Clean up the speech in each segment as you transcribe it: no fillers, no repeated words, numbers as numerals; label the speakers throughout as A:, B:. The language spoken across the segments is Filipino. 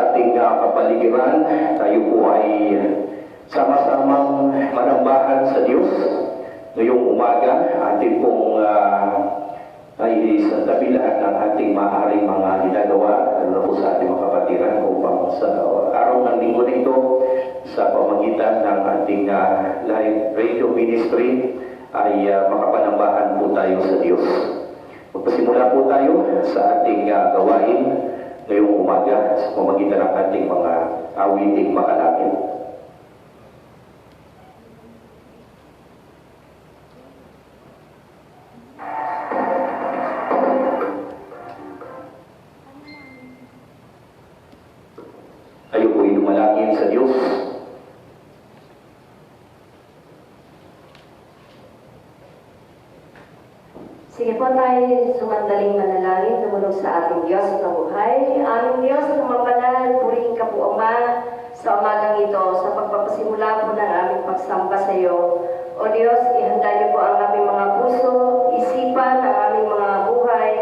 A: sa ating kapaligiran. Tayo po ay sama-samang manambahan sa Diyos. Ngayong umaga, ating pong ay santabi lahat ng ating maaaring mga ginagawa, lalo na po sa ating mga kapatiran, upang sa araw ng linggo na ito, sa pamagitan ng ating live radio ministry, ay makapanambahan po tayo sa Diyos. Magpasimula po tayo sa ating gawain ngayong umaga sa pamagitan ng ating mga awiting makalangit. Tayo po ay dumalangin sa Diyos.
B: Sige po tayo sumandaling manalangin, tumulong sa ating Diyos na buhay. Aming Diyos na mabanal, purihin ka po, Ama, sa umagang ito, sa pagpapasimula po ng aming pagsamba sa iyo. O Diyos, ihanda niyo po ang aming mga puso, isipan, ang aming mga buhay,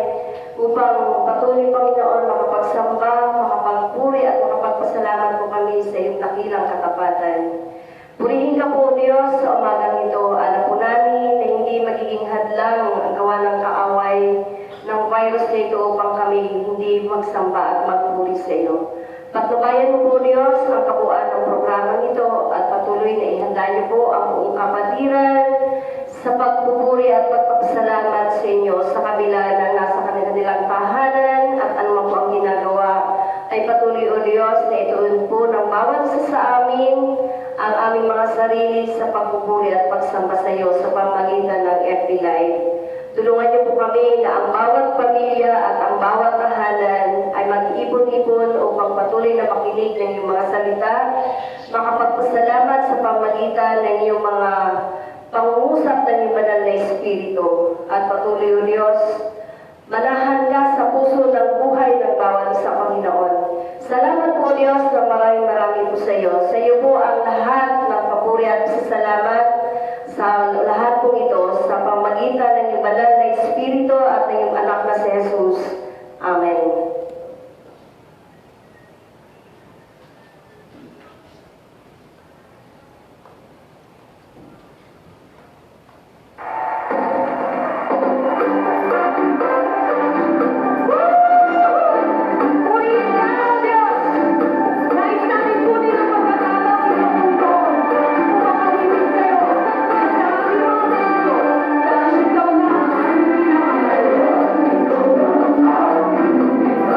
B: upang patuloy, Panginoon, makapagsamba, makapagpuri at makapagpasalamat po kami sa iyong dakilang katapatan. Purihin ka po, Diyos, sa umagang ito. Alam po namin na hindi magiging hadlang ang gawa ng kaaway ng virus na ito upang kami hindi magsamba at magpuri sa iyo. Patnubayan mo po, Diyos, ang kabuuan ng programang ito at patuloy na ihanda niyo po ang buong kapatiran sa pagpupuri at pagpapasalamat sa inyo sa kabila ng nasa kanilang tahanan at anumang po ang ginagawa. Ay patuloy, O Diyos, na ituon po ng bawat isa sa amin ang aming mga sarili sa pagpupuri at pagsamba sa iyo sa pamamagitan ng FB Live. Tulungan niyo po kami na ang bawat pamilya at ang bawat tahanan ay mag-ipon-ipon upang patuloy na makinig ng iyong mga salita, makapagpasalamat sa pamamagitan ng iyong mga pangungusap ng iyong banal na Espiritu. At patuloy, O Diyos, manahan ka sa puso ng buhay ng bawat isa, Panginoon. Salamat po, Diyos, na maraming po sa iyo. Sa iyo po ang lahat ng papuri at salamat sa lahat po ito sa pamamagitan ng iyong banal na Espiritu at ng iyong anak na si Jesus. Amen.
C: Thank you.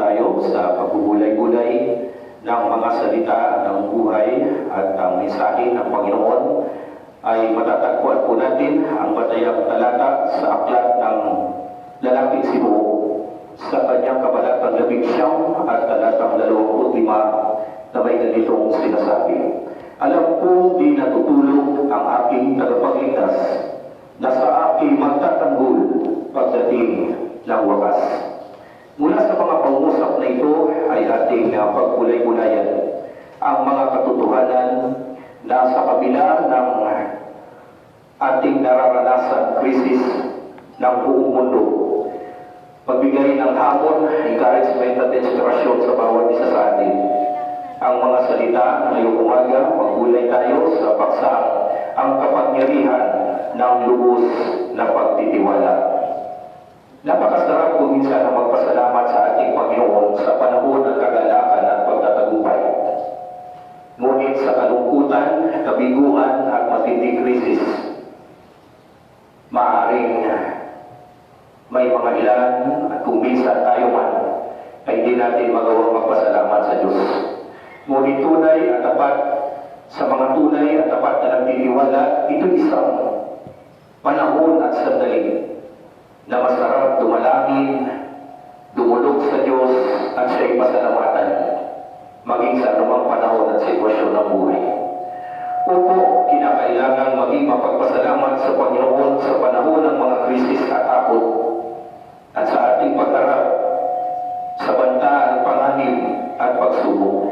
A: tayo sa pagbubulay-bulay ng mga salita ng buhay at ang mensahe ng Panginoon ay matatagpuan po natin ang batayang talata sa aklat ng lalaking si Buo sa kanyang kabalatang 19 at talatang 25 na may ganitong sinasabi. Alam ko di natutulog ang aking tagapagligtas na sa aking magtatanggol pagdating ng wakas. Mula sa mga pangungusap na ito ay ating pagkulay-kulayan ang mga katotohanan na sa kabila ng ating nararanasan krisis ng buong mundo. Pagbigay ng hamon, encouragement at inspirasyon sa bawat isa sa atin. Ang mga salita ng ngayong umaga, maggulay tayo sa paksang ang kapangyarihan ng lubos na pagtitiwala. Napakasarap kung minsan na magpasalamat sa ating Panginoon sa panahon ng kagalakan at pagtatagumpay. Ngunit sa kalungkutan, kabiguan at matinding krisis, maaaring may mga ilan at kung minsan tayo man ay hindi natin magawang magpasalamat sa Diyos. Ngunit tunay at tapat sa mga tunay at tapat na nagtitiwala, ito isang panahon at sandali na masarap dumalangin, dumulog sa Diyos at siya'y pasalamatan maging sa anumang panahon at sitwasyon ng buhay. Opo, kinakailangan maging mapagpasalamat sa Panginoon sa panahon ng mga krisis at takot at sa ating pagharap sa banta ng panganib at pagsubok.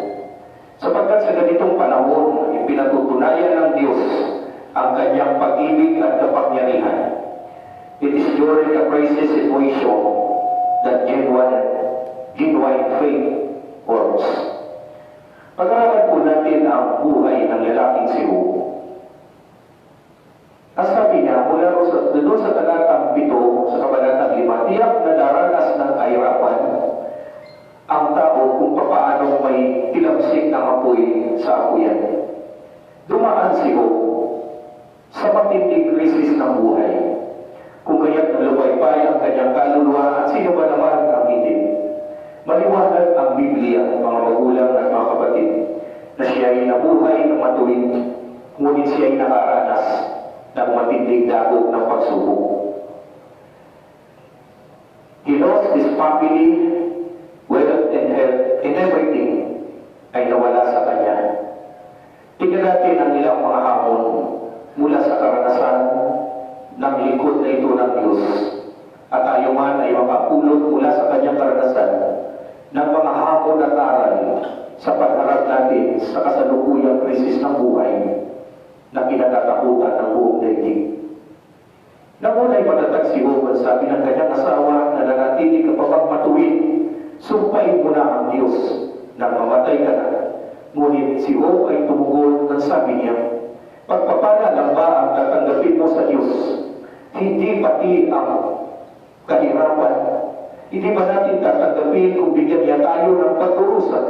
A: Sapagkat sa ganitong panahon, ipinatutunayan ng Diyos ang kanyang pag-ibig at kapangyarihan. It is during a crisis situation that genuine faith works. Pag-aralan po natin ang buhay ng lalaking si Buo. Ang sabi niya, mula doon sa talatang 7 sa kabalatang 5, tiyak na daranas ng kahirapan ang tao kung paano may tilamsik ng apoy sa apoyan. Dumaan si Buo sa matinding krisis ng buhay. Kung kaya't naluwaypay ang kanyang kaluluwa at sino ba naman ang hindi. Maliwanag ang Biblia, mga magulang at mga kapatid, na siya'y nabuhay ng matuwid, ngunit siya'y nakaranas ng matinding dagok ng pagsubok. He lost his family, wealth and health, and everything ay nawala sa kanya. Tingnan natin ang ilang mga hamon mula sa karanasan ng lingkod na ito ng Diyos. At tayo man ay makapulot mula sa kanyang karanasan ng mga hamon at aral sa pagharap natin sa kasalukuyang krisis ng buhay na kinatatakutan ng buong daigdig. Namuna'y matatag si Job, sabi ng kanyang asawa na nanatili ka pa bang matuwid, sumpain mo na ang Diyos na mamatay ka na. Ngunit si Job ay tumugon ng sabi niya, pagpapala lang ba ang tatanggapin mo sa Diyos? Hindi pati ang kahirapan. Hindi ba natin tatanggapin kung bigyan niya tayo ng pagkurusan?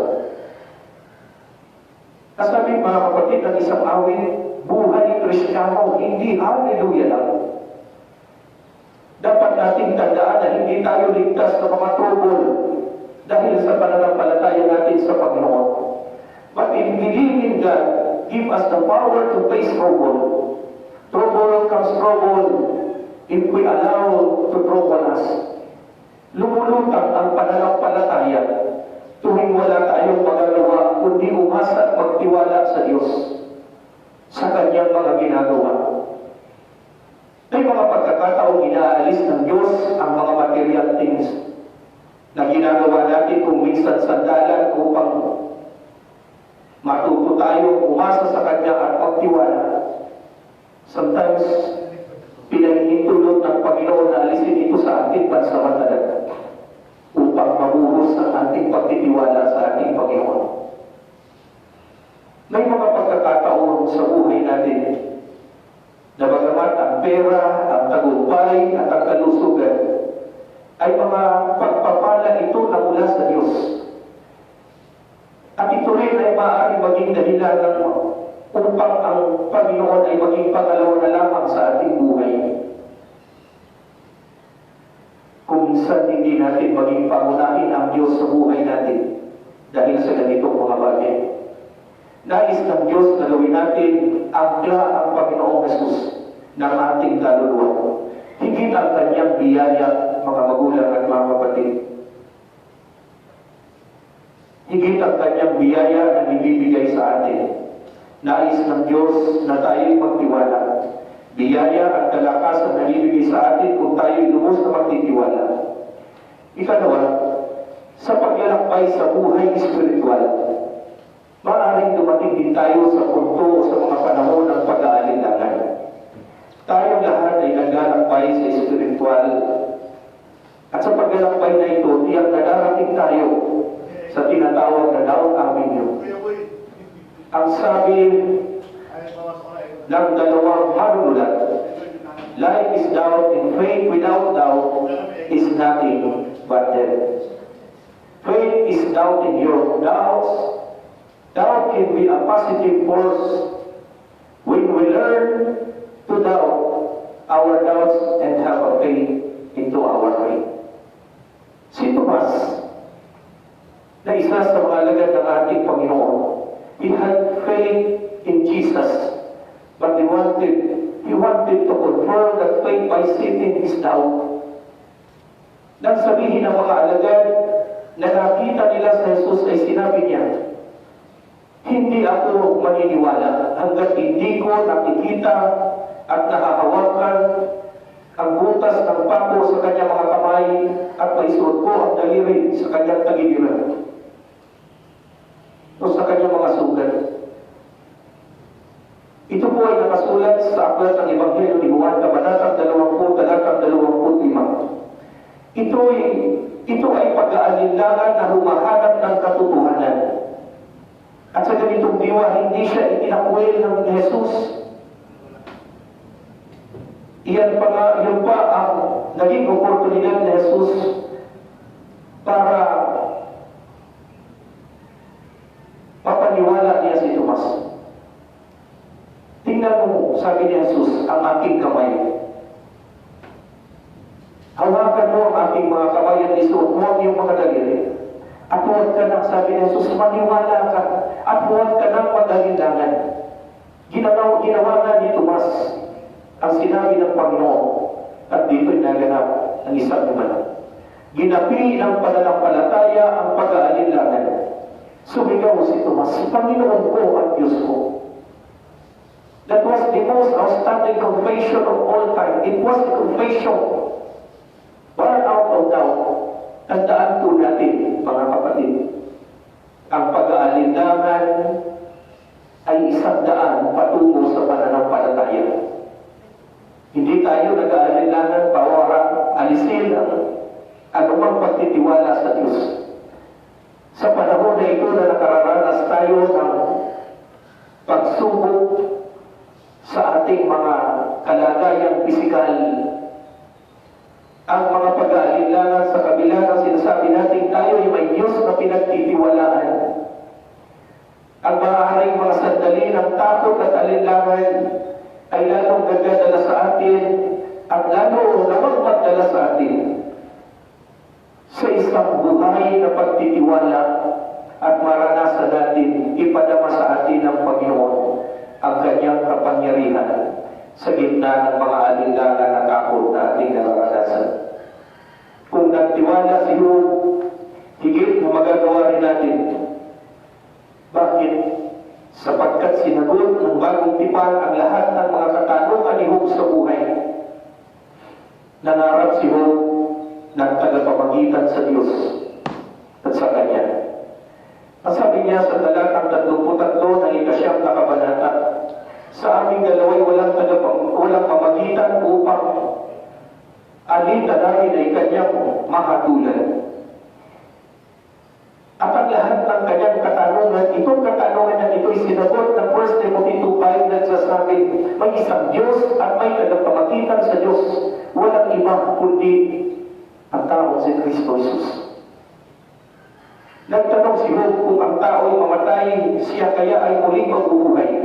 A: Kasabi mga kapatid ng isang awit, buhay Kristiyano, hindi hallelujah lang. Dapat nating tandaan na hindi tayo ligtas sa mga trouble dahil sa pananampalataya natin sa Panginoon. But in believing God, give us the power to face trouble. Trouble comes trouble if we allow to trouble us. Lumulutang ang pananampalataya tuwing wala tayong magagawa kundi umasa at magtiwala sa Diyos sa kanyang mga ginagawa. May mga pagkakataong inaalis ng Diyos ang mga material things na ginagawa natin kung minsan sandalan upang matuto tayo umasa sa kanya at magtiwala. Sometimes, pinahihintulot ng Panginoon na alisin ito sa ating pansamantala upang mabuhos ang ating pagtitiwala sa ating Panginoon. May mga pagkakataon sa buhay natin na bagamat ang pera, ang tagumpay at ang kalusugan ay mga pagpapala ito na mula sa Diyos. At ito rin ay maaaring maging dahilan ng upang ang Panginoon ay maging pangalawa na lamang sa ating buhay. Kung minsan din hindi natin maging pangunahin ang Diyos sa buhay natin dahil sa ganitong mga bagay. Nais ng Diyos na gawin natin angkla ang Panginoong Jesus ng ating kaluluwa. Higit ang kanyang biyaya, mga magulang at mga kapatid. Higit ang kanyang biyaya na ibibigay sa atin. Nais ng Diyos na tayo'y magtiwala. Biyaya at kalakasan na ibibigay sa atin kung tayo'y lubos na magtitiwala. Ikalawa, sa paglalakbay sa buhay espiritual, maaaring dumating din tayo sa punto o sa mga panahon ng pag-aalinlangan. Tayong lahat ay naglalakbay sa espiritual. At sa paglalakbay na ito, tiyang nadarating tayo sa tinatawag na Down Avenue. Ang sabi ng dalawang manunulat, life is doubt and faith without doubt is nothing but death. Faith is doubting your doubts. Doubt can be a positive force when we learn to doubt our doubts and have a faith into our faith. Si Tomas, na isa sa mga alagad ng ating Panginoon, he had faith in Jesus, but he wanted to confirm that faith by sitting his doubt. Nang sabihin ng mga alagad na nakita nila sa Jesus ay sinabi niya, hindi ako maniniwala hanggat hindi ko nakikita at nakahawakan ang butas ng pako sa kanyang mga kamay at maisuot ko ang daliri sa kanyang tagiliran o sa kanyang mga sugat. Ito po ay nakasulat sa aklat ng Ebanghelyo ni Juan, Kabanatang 20, talatang 25. Ito ay pag-aalinlangan na humahanap ng katotohanan. At sa ganitong diwa, hindi siya itinakwil ng Jesus. Yun pa ang naging oportunidad ni Jesus para mapaniwala niya si Tomas. Tingnan mo, sabi ni Jesus, ang aking kamay. Hawakan mo ang aking mga kamay at isuot mo ang iyong mga daliri. At huwag ka nang, sabi ni Jesus, maniwala ka at huwag ka nang mag-alinlangan. Ginawa nga ni Tomas ang sinabi ng Panginoon at dito'y naganap ang isang naman. Ginapi ng pananampalataya ang pag-aalinlangan. Sumigaw si Tomas, Panginoon ko at Diyos ko. That was the most outstanding confession of all time. It was the confession born out of doubt. Tandaan po natin, mga kapatid, ang pag-aalinlangan ay isang daan patungo sa pananampalataya. Hindi tayo nag-aalinlangan para alisin ang anumang pagtitiwala sa Diyos. Sa panahon na ito na nakararanas tayo ng pagsubok sa ating mga kalagayang pisikal, ang mga pag-aalinlangan sa kabila ng sinasabi natin tayo ay may Diyos na pinagtitiwalaan. Ang maaaring mga sandali ng takot at alinlangan ay lalong nagdadala sa atin at lalo namang magdala sa atin sa isang buhay na pagtitiwala at maranasan natin ipadama sa atin ng Panginoon ang kanyang kapangyarihan sa gitna ng mga alinlangan na takot na ating nararanasan. Kung nagtiwala si Job, higit na magagawa rin natin. Bakit? Sapagkat sinagot ng bagong tipan ang lahat ng mga katanungan ni Job sa buhay. Nangarap si Job ng tagapamagitan sa Diyos at sa Kanya. Ang sabi niya sa talatang 33 ng 9 na kabanata, sa aming dalaway walang pamagitan upang alita namin ay kanyang mahatulan. At ang lahat ng kanyang katanungan, itong katanungan na ito'y sinagot ng 1 Timothy 2:5 nagsasabi, may isang Diyos at may tagapamagitan sa Diyos, walang iba kundi ang taong si Kristo Jesus. Nagtanong si Job kung ang tao'y mamatay, siya kaya ay muling mabubuhay.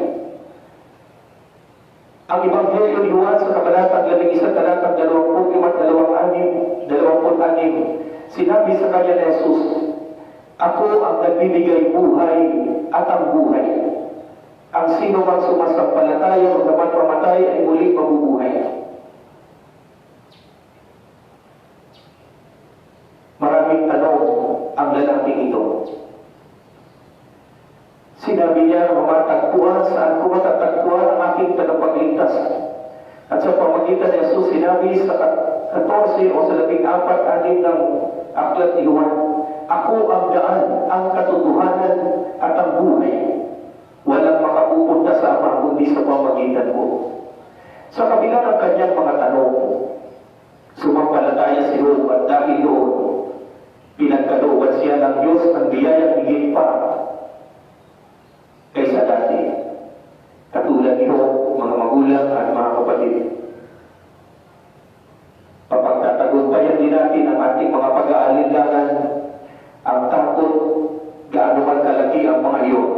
A: Ang Ebanghelyo ni Juan sa kabanatang 11, talatang 26, sinabi sa kanya ni Jesus, "Ako ang nagbibigay buhay at ang buhay. Ang sino mang sumasampalataya o naman pamatay ay muli mabubuhay." Maraming tanong ang lalaking ito. Sinabi niya, "Mamatagpuan, saan ko matatagpuan ang aking tagapagligtas?" At sa pamagitan ni Jesus, sinabi sa 14 o sa 14 ng aklat ni Juan, "Ako ang daan, ang katotohanan at ang buhay. Walang makapupunta sa Ama kundi sa pamagitan ko." Sa kabila ng kanyang mga tanong, sumampalataya si Job at dahil doon, pinagkalooban siya ng Diyos ng biyayang higit pa kaysa dati. Katulad ni Job, mga magulang at mga kapatid, papagtatagumpayan din natin ang ating mga pag-aalinlangan, ang takot, gaano man kalaki ang mga iyon,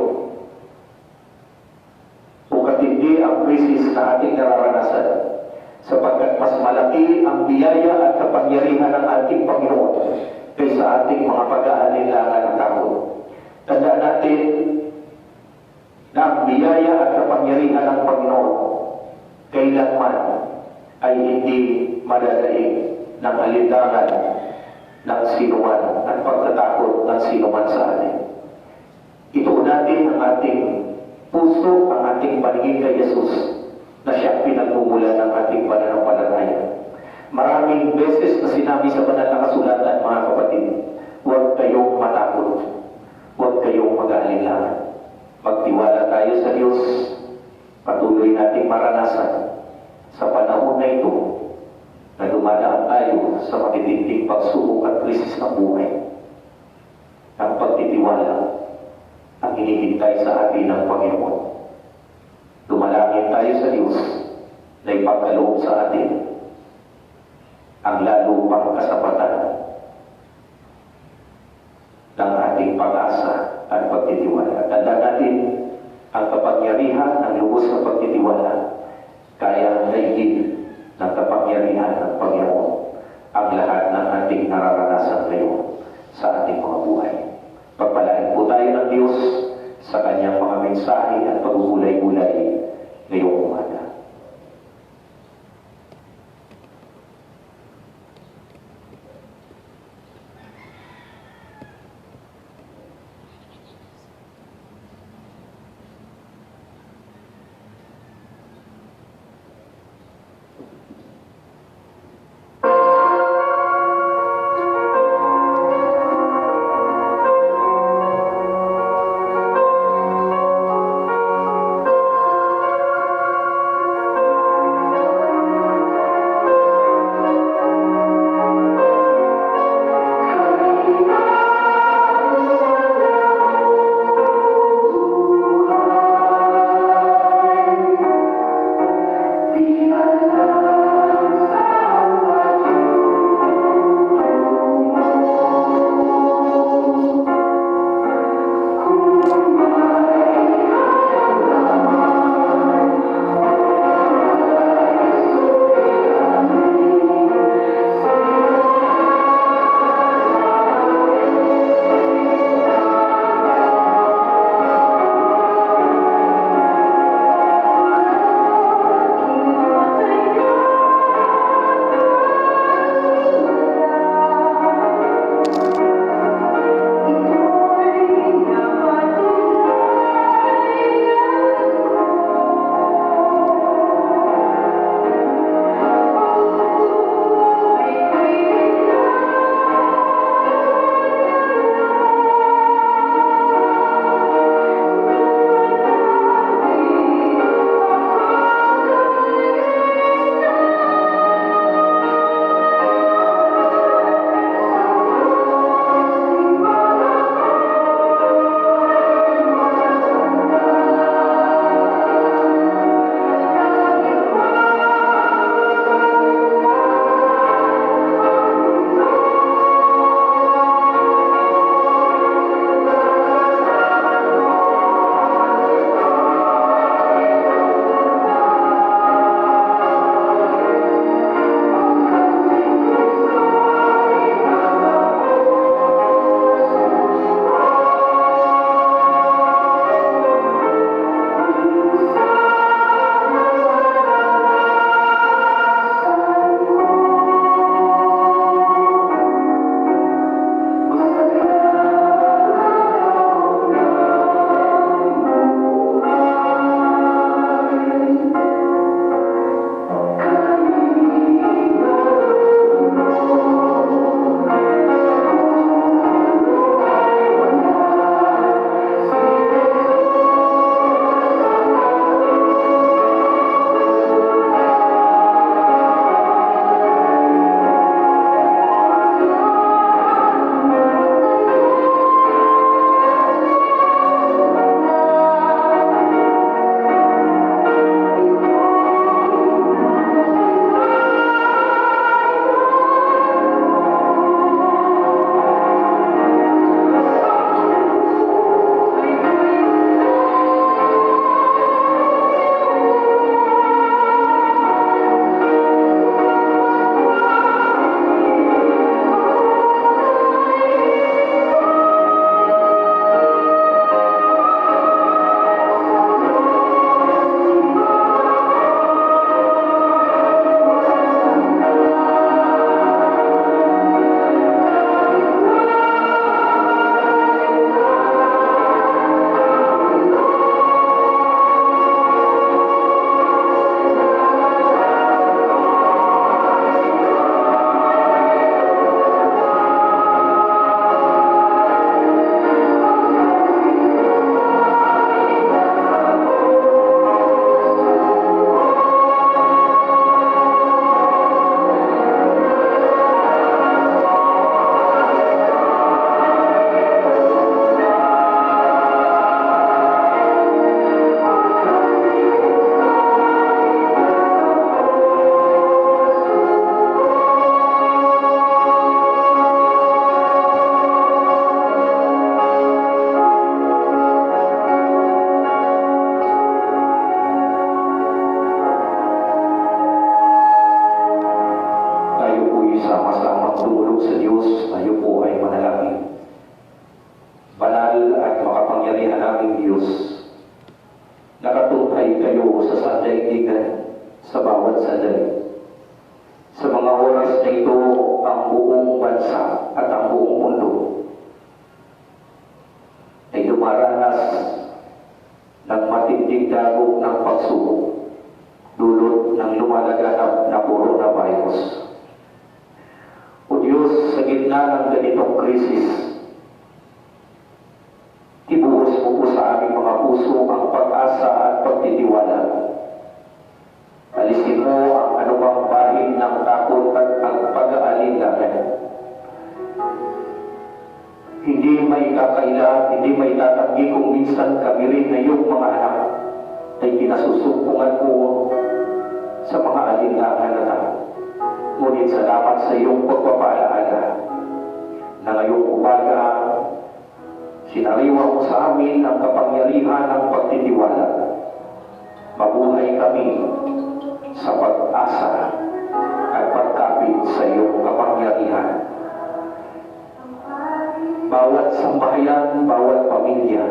A: o katindi ang krisis na ating nararanasan, sapagkat mas malaki ang biyaya at kapangyarihan ng ating Panginoon kaysa ating mga pag-aalinlangan at takot. Tandaan natin na ang biyaya at kapangyarihan ng Panginoon kailanman ay hindi madadaig ng alinlangan ng sinuman at pagtatakot ng sinuman sa atin. Ituon natin ang ating puso, ang ating paningin kay Jesus na siyang pinagmumulan ng ating pananampalataya. Maraming beses na sinabi sa banal na kasulatan, mga kapatid, huwag kayong matakot, huwag kayong mag-aalinlangan. Magtiwala tayo sa Diyos, patuloy nating maranasan sa panahon na ito na dumadaan tayo sa matitinding pagsubok at krisis ng buhay. Ang pagtitiwala ang hinihintay sa atin ng Panginoon. Dumalangin tayo sa Diyos na ipagkaloob sa atin ang lalo pang kasapatan ng ating pag-asa at pagtitiwala. Tandaan natin, ang kapangyarihan ng lubos na pagtitiwala kaya naigid ng kapangyarihan ng Panginoon ang lahat ng ating nararanasan ngayon sa ating mga buhay. Pagpalain po tayo ng Diyos sa kanyang mga mensahe at pagugulay-gulay ngayong umaga. aming Diyos. Nakatunghay kayo sa sandaigdigan sa bawat sandali. Sa mga oras na ito, ang buong bansa at ang buong mundo ay dumaranas ng matinding dagok ng pagsubok dulot ng lumalaganap na coronavirus. O Diyos, sa gitna ng ganitong krisis, ibuhos mo po sa aming mga puso ang pag-asa at pagtitiwala. Alisin mo ang anumang bahid ng takot at ang pag-aalinlangan. Hindi may kakaila, hindi may tatanggi kung minsan kami rin na iyong mga anak ay kinasusupungan mo sa mga alinlangan na tayo. Ngunit salamat sa iyong pagpapaalaala na ngayong umaga sinariwa mo sa amin ang kapangyarihan ng pagtitiwala. Mabuhay kami sa pag-asa at pagkapit sa iyong kapangyarihan. Bawat sambahayan, bawat pamilya,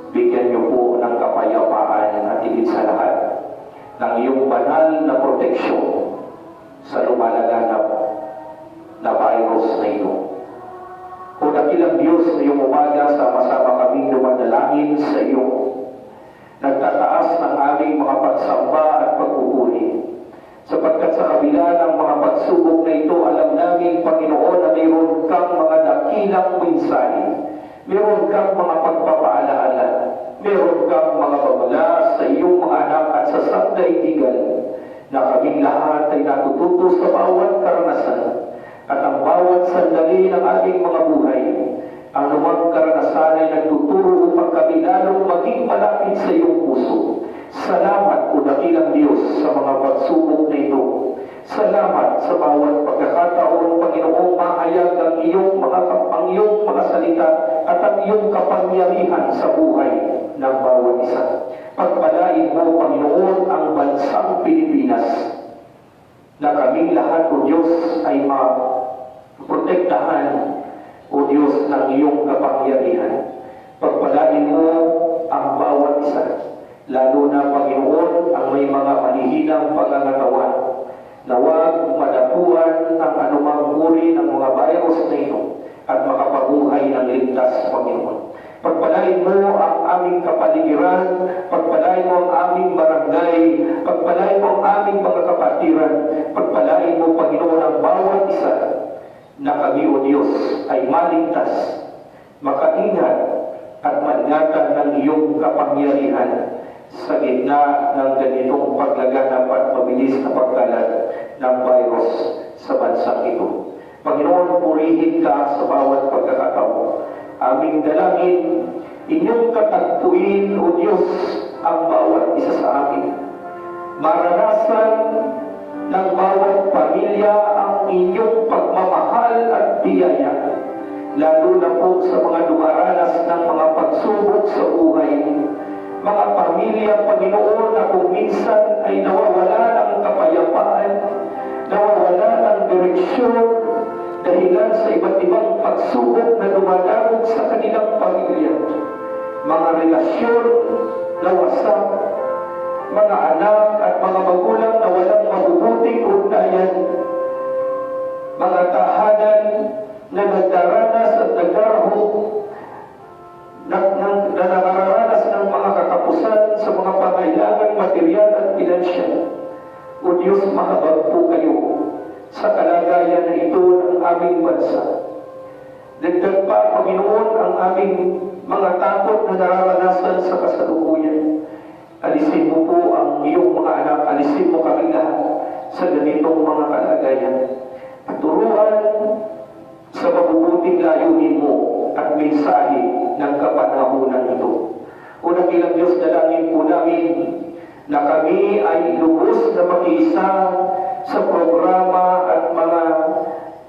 A: bigyan niyo po ng kapayapaan at higit sa lahat ng iyong banal na proteksyon sa lumalaganap na virus na ito. O dakilang Diyos, ngayong umaga, sama-sama kaming dumadalangin sa iyo. Nagtataas ng aming mga pagsamba at pagpupuri. Sapagkat sa kabila ng mga pagsubok na ito, alam namin, Panginoon, na mayroon kang mga dakilang mensahe. Mayroon kang mga pagpapaalaala. Mayroon kang mga babala sa iyong mga anak at sa sandaigdigan na kaming lahat ay natututo sa bawat karanasan at ang bawat sandali ng ating mga buhay. Ang lumang karanasan ay nagtuturo upang kami lalong maging malapit sa iyong puso. Salamat, o dakilang Diyos, sa mga pagsubok na ito. Salamat sa bawat pagkakataon, Panginoong, mahayag ang iyong mga salita at ang iyong kapangyarihan sa buhay ng bawat isa. Pagpalain mo, Panginoon, ang bansang Pilipinas na kaming lahat, o Diyos, ay maprotektahan, o Diyos, ng iyong kapangyarihan. Pagpalain mo ang bawat isa, lalo na, Panginoon, ang may mga malihinang pangangatawan na huwag madapuan ang anumang uri ng mga virus na ito at makapabuhay ng ligtas, Panginoon. Pagpalain mo ang aming kapaligiran, pagpalain mo ang aming barangay, pagpalain mo ang aming mga kapatiran, pagpalain mo, Panginoon, ang bawat isa na kami, o Diyos, ay maligtas, makaingat at maningatan ng iyong kapangyarihan sa gitna ng ganitong paglaganap at mabilis na pagkalat ng virus sa bansang ito. Panginoon, purihin ka sa bawat pagkakataon. Aming dalangin, inyong katagpuin, o Diyos, ang bawat isa sa amin. Maranasan ng bawat pamilya ang inyong pagmamahal at biyaya, lalo na po sa mga dumaranas ng mga pagsubok sa buhay. Mga pamilya, Panginoon, na kung minsan ay nawawala ng kapayapaan, nawawala ng direksyon, dahilan sa iba't ibang pagsubok na dumadagog sa kanilang pamilya. Mga relasyon na wasak, mga anak at mga magulang na walang mabubuting ugnayan, mga tahanan na nagdaranas at nagdarahog, na nakaranas ng mga katapusan sa mga pangailangan material at pinansyal. O Diyos, mahabag po kayo sa kalagayan na ito ng aming bansa. Dagdag pa, Panginoon, ang aming mga takot na nararanasan sa kasalukuyan. Alisin mo po ang iyong mga anak, alisin mo kami lahat sa ganitong mga kalagayan. At turuan sa mabubuting layunin mo at mensahe ng kapanahunan ito. Unang ilang Diyos, dalangin po namin na kami ay lubos na makiisa sa programa at mga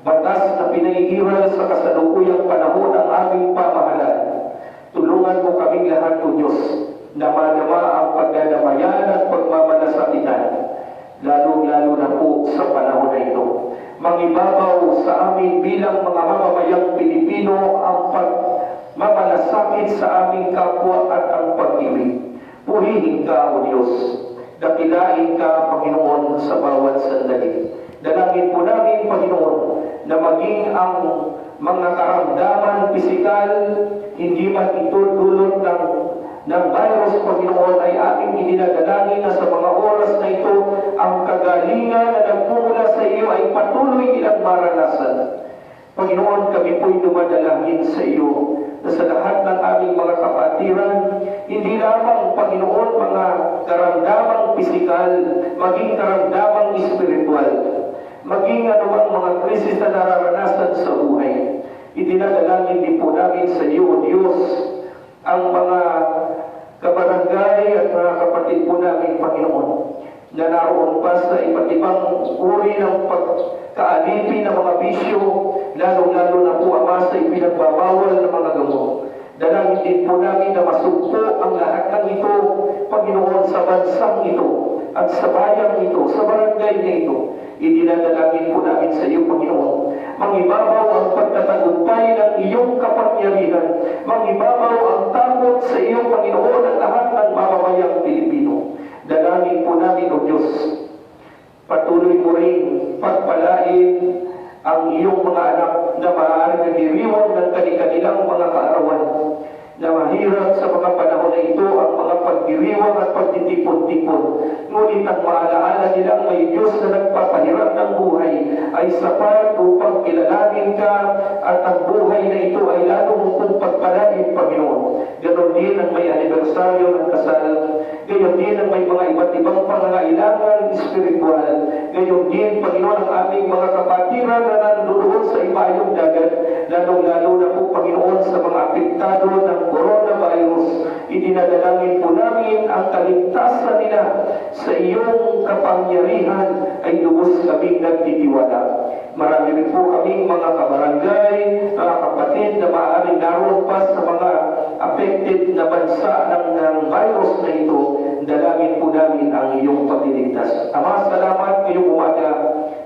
A: batas na pinaigiral sa kasalukuyang panahon ng aming pamahalaan. Tulungan mo kaming lahat, O Diyos, na madama ang pagdadamayan at pagmamalasakitan, lalong-lalo na po sa panahon na ito. Mangibabaw sa amin bilang mga mamamayang Pilipino ang pagmamalasakit malapit sa aming kapwa at ang pag-ibig. Purihin ka, O Diyos. Dakilain ka, Panginoon, sa bawat sandali. Dalangin po namin, Panginoon, na maging ang mga karamdaman pisikal, hindi man ito dulot ng virus, Panginoon, ay aming idinadalangin na sa mga oras na ito, ang kagalingan na nagmumula sa iyo ay patuloy nilang maranasan. Panginoon, kami po'y dumadalangin sa iyo na sa lahat ng aming mga kapatiran, hindi lamang, Panginoon, mga karamdamang pisikal, maging karamdamang espiritual, maging anumang mga krisis na nararanasan sa buhay. Idinadalangin din po namin sa iyo, O Diyos, ang mga kabarangay at mga kapatid po namin, Panginoon, na naroon pa sa iba't ibang uri ng pagkaalipin ng mga bisyo, lalong-lalo na po, Ama, sa ipinagbabawal ng mga gamot. Dalangin din po namin na masugpo ang lahat ng ito, Panginoon, sa bansang ito at sa bayang ito, sa barangay na ito. Idinadalangin po namin sa iyo, Panginoon, mangibabaw ang pagtatagumpay ng iyong kapangyarihan, mangibabaw ang takot sa iyo, Panginoon, ang lahat ng mamamayang Pilipino. Dalangin po namin, O Diyos, patuloy mo rin pagpalain ang iyong mga anak na maaaring nagdiriwang ng kanilang mga kaarawan, na mahirap sa mga panahon na ito ang mga pagdiriwang at pagtitipon-tipon. Ngunit ang maalaala nilang may Diyos na nagpapahirap ng buhay ay sapat upang kilalanin ka, at ang buhay na ito ay lalong kung pagpalain, Panginoon. Ganon din ang may anibersaryo ng kasal, gayon din ang may mga iba't ibang pangangailangan espiritual, gayon din, Panginoon, ang aming mga kapatiran na nandoon sa ibayong dagat, lalong-lalo na po, Panginoon, sa mga apektado ng coronavirus. Idinadalangin po namin ang kaligtasan nila sa iyong kapangyarihan, ay lubos kaming nagtitiwala. Marami rin po kaming mga kabarangay, mga kapatid na maaaring naroon pa sa mga affected na bansa ng virus na ito. Dalangin po namin ang iyong pagliligtas. Ama, salamat ngayong umaga.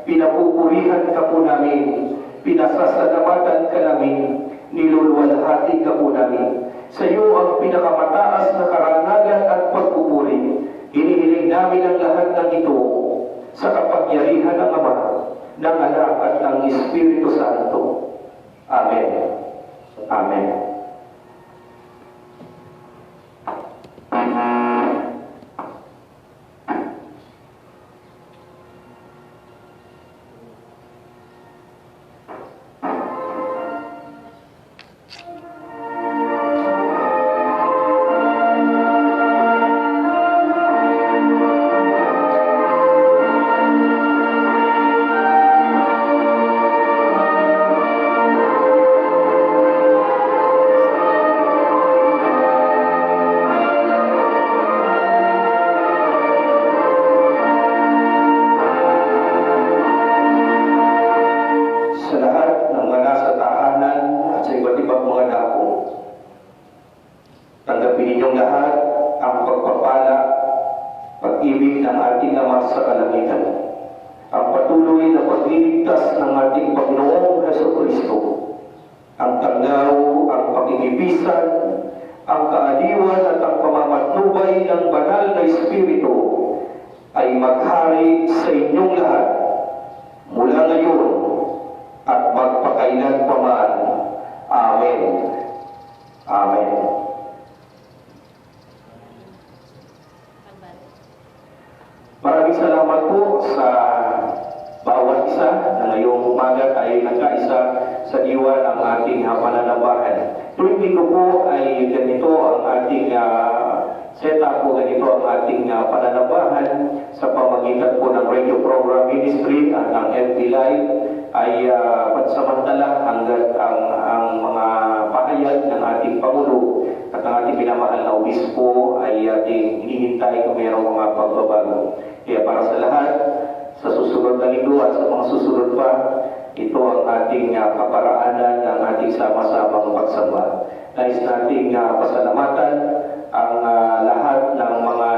A: Pinapupurihan ka po namin. Pinasasalamatan ka namin. Niluluwalhati ka po namin. Sa iyo ang pinakamataas na karangalan at pagpupuri. Hinihiling namin ang lahat ng ito sa kapangyarihan ng Ama, ng Anak at ng Espiritu Santo. Amen. Amen. Tanggapin ninyong lahat ang pagpapala, pag-ibig ng ating Ama sa kalangitan, ang patuloy na pagliligtas ng ating Panginoong Jesucristo, ang tanggaw, ang pakikipisan, ang kaaliwan at ang pamamatnubay ng banal na Espiritu ay maghari sa inyong lahat mula ngayon at magpakailan paman. Amen. Amen. Maraming salamat po sa bawat isa na ngayong umaga tayo nagkaisa sa diwa ng ating pananambahan. Tuwing linggo po ay ganito ang ating setup po, ganito ang ating pananambahan sa pamagitan po ng radio program ministry at ng FB Live ay pansamantala hanggat ang mga pahayag ng ating Pangulo at ang ating pinamahal na obispo ay ating hinihintay kung mayroong mga pagbabago. Kaya para sa lahat, sa susunod na linggo at sa mga susunod pa, ito ang ating kaparaanan ng ating sama-samang pagsamba. Nais nating pasalamatan ang lahat ng mga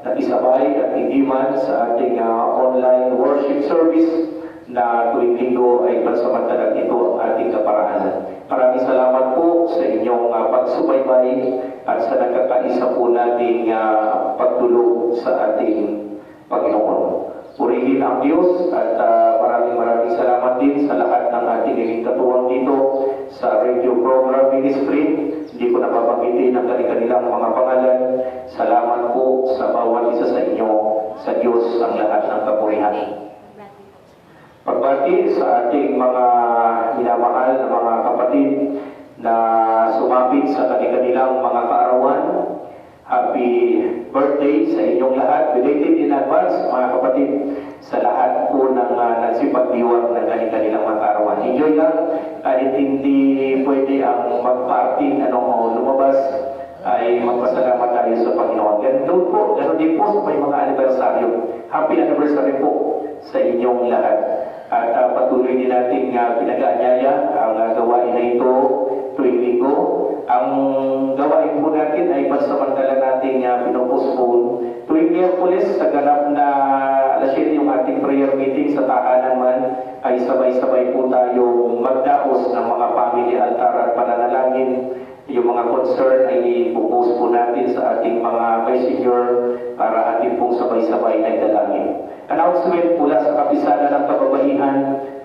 A: nakisabay at hindi man sa ating online worship service na tuwing linggo ay pansamantalang ito ang ating kaparaanan. Maraming salamat po sa inyong buhay at sa nagkakaisa po nating pagtulog sa ating Panginoon. Purihin ang Diyos at maraming salamat din sa lahat ng ating naging katuwang dito sa radio program ministry. Hindi ko napapanggitin ang kanilang mga pangalan. Salamat po sa bawat isa sa inyo. Sa Diyos ang lahat ng kapurihan. Pagbati sa ating mga minamahal na mga kapatid na sumapit sa kanilang mga kaarawan. Happy birthday sa inyong lahat. Belated in advance, mga kapatid, sa lahat po ng nagsipagdiwang ng kanilang mga kaarawan. Enjoy lang, kahit hindi pwede ang mag-party, lumabas, ay magpasalamat tayo sa Panginoon. Ganun din po sa may mga anibersaryo. Happy anniversary po sa inyong lahat. At patuloy din natin pinag-aanyaya ang gawain na ito tuwing linggo. Ang gawain po natin ay pansamantala natin pinopostpone. Tuwing Miyerkules, sa ganap na alas 7 yung ating prayer meeting sa tahanan man, ay sabay-sabay po tayong magdaos ng mga family altar at pananalangin. Yung mga concern ay ipopost po natin sa ating mga messenger para ating pong sabay-sabay na idalangin. Announcement mula sa kapisana ng kababaihan,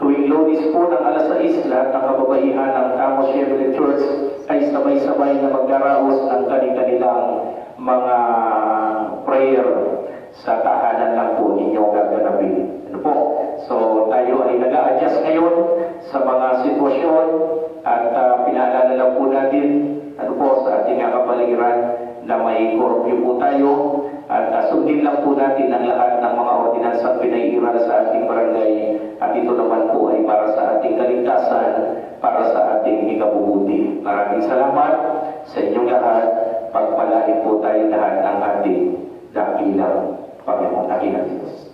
A: tuwing Lunes po ng alas 6, lahat ng kababaihan ng Tamos Sheville Church ay sabay-sabay na magdaraos ng kanilang mga prayer sa tahanan lang po ninyo gaganapin. So tayo ay nag-a-adjust ngayon sa mga sitwasyon at pinaalala lang po natin sa ating kapaligiran na may curfew po tayo at sundin lang po natin ang lahat ng mga ordinansang pinairal sa ating barangay at ito naman po ay para sa ating kaligtasan, para sa ating ikabubuti. Maraming salamat sa inyong lahat. Pagpalain po tayo lahat ng ating dakilang Panginoon. Dakilang Diyos.